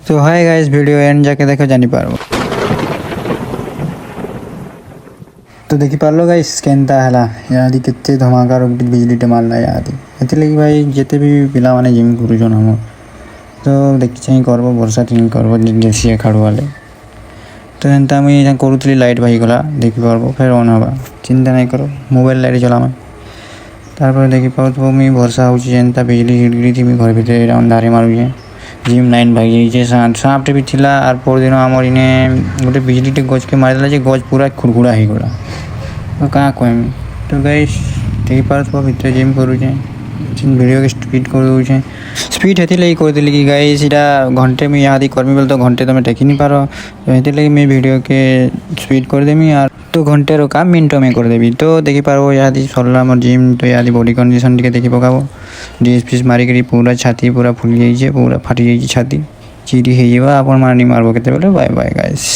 तो hi guys, video and जाके देखो जानी पारो। तो देखी पार्लो गाइस केनता हला यादी केते धमाकार बिजली मारला यादी एथि लगी भाई जेते भी पिला माने जिम करूछन हम तो देखि चाहिँ करबो वर्षा दिन करबो देसी खाड़ो वाले तो एंता मुई जहाँ करूथली लाइट भाई गला देखि पारबो फिर ऑन हवा चिंता नहीं करो मोबाइल लाइट चलामा तारपर देखि पाउथबो मुई वर्षा होची जेनता बिजली हिड़गिड़ी थी मुई घर भितर अंधारे मारुछे जिम लाइन भाई जे सापटे भी थिला आर पर दिन आमर इने गोटे बिजली गज के मारिदेला जे गज पूरा खुड़खुड़ा हो गला तो क्या कहमी। तो गाइस देखि पारुथबो भितर जिम करूछे वीडियो के स्पीड कर दूचे स्पीड हेती लगी कर दिली कि गाइस इटा घंटे में यहाँ करमी बोले तो घंटे तुम टेकी नहीं पार तो हेती लगी मैं वीडियो के स्पीड कर देमी यार तो घंटे रो काम मिनटों में कर देवी तो देखि पारो यहाँ सरला मोर जिम तो यहाँ बॉडी कंडीशन टे देखि पकाबो डिस फिस मारिक पूरा छाती पूरा फुली जाइए पूरा फाटी जाइए छाती चिरी हो आप मारनी मारबो केते बेले बाय बाय गाइस।